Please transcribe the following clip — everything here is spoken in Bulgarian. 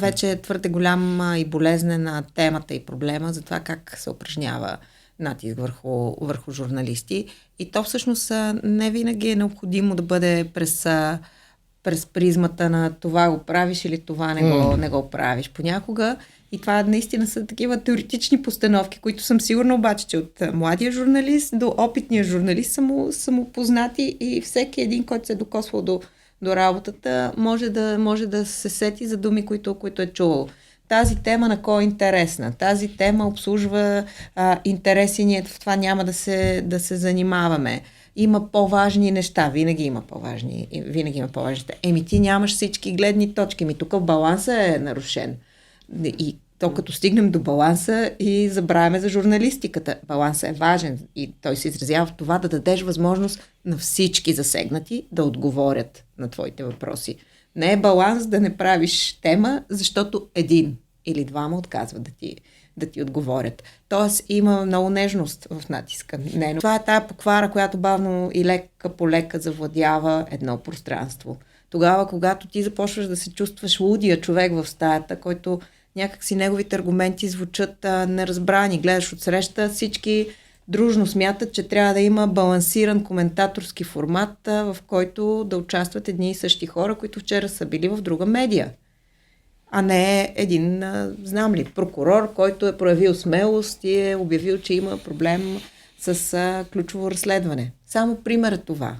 Вече е твърде голяма и болезнена темата и проблема за това как се упражнява натиск върху журналисти. И то всъщност не винаги е необходимо да бъде през призмата на това го правиш или това не го правиш. Понякога и това наистина са такива теоретични постановки, които съм сигурна обаче, че от младия журналист до опитния журналист са му познати и всеки един, който се е докосвал до работата, може да се сети за думи, които е чувал. Тази тема на кой е интересна? Тази тема обслужва интереси, ние в това няма да се занимаваме. Има по-важни неща, винаги има по-важни неща. Ти нямаш всички гледни точки, тук балансът е нарушен. И то като стигнем до баланса и забравяме за журналистиката. Балансът е важен и той се изразява в това да дадеш възможност на всички засегнати да отговорят на твоите въпроси. Не е баланс да не правиш тема, защото един или двама отказват да ти отговорят. Тоест има много нежност в натиска. Това е тая поквара, която бавно и лека по лека завладява едно пространство. Тогава, когато ти започваш да се чувстваш лудия човек в стаята, който някакси неговите аргументи звучат неразбрани. Гледаш отсреща, всички дружно смятат, че трябва да има балансиран коментаторски формат, в който да участват едни и същи хора, които вчера са били в друга медия. А не един, знам ли, прокурор, който е проявил смелост и е обявил, че има проблем с ключово разследване. Само пример е това.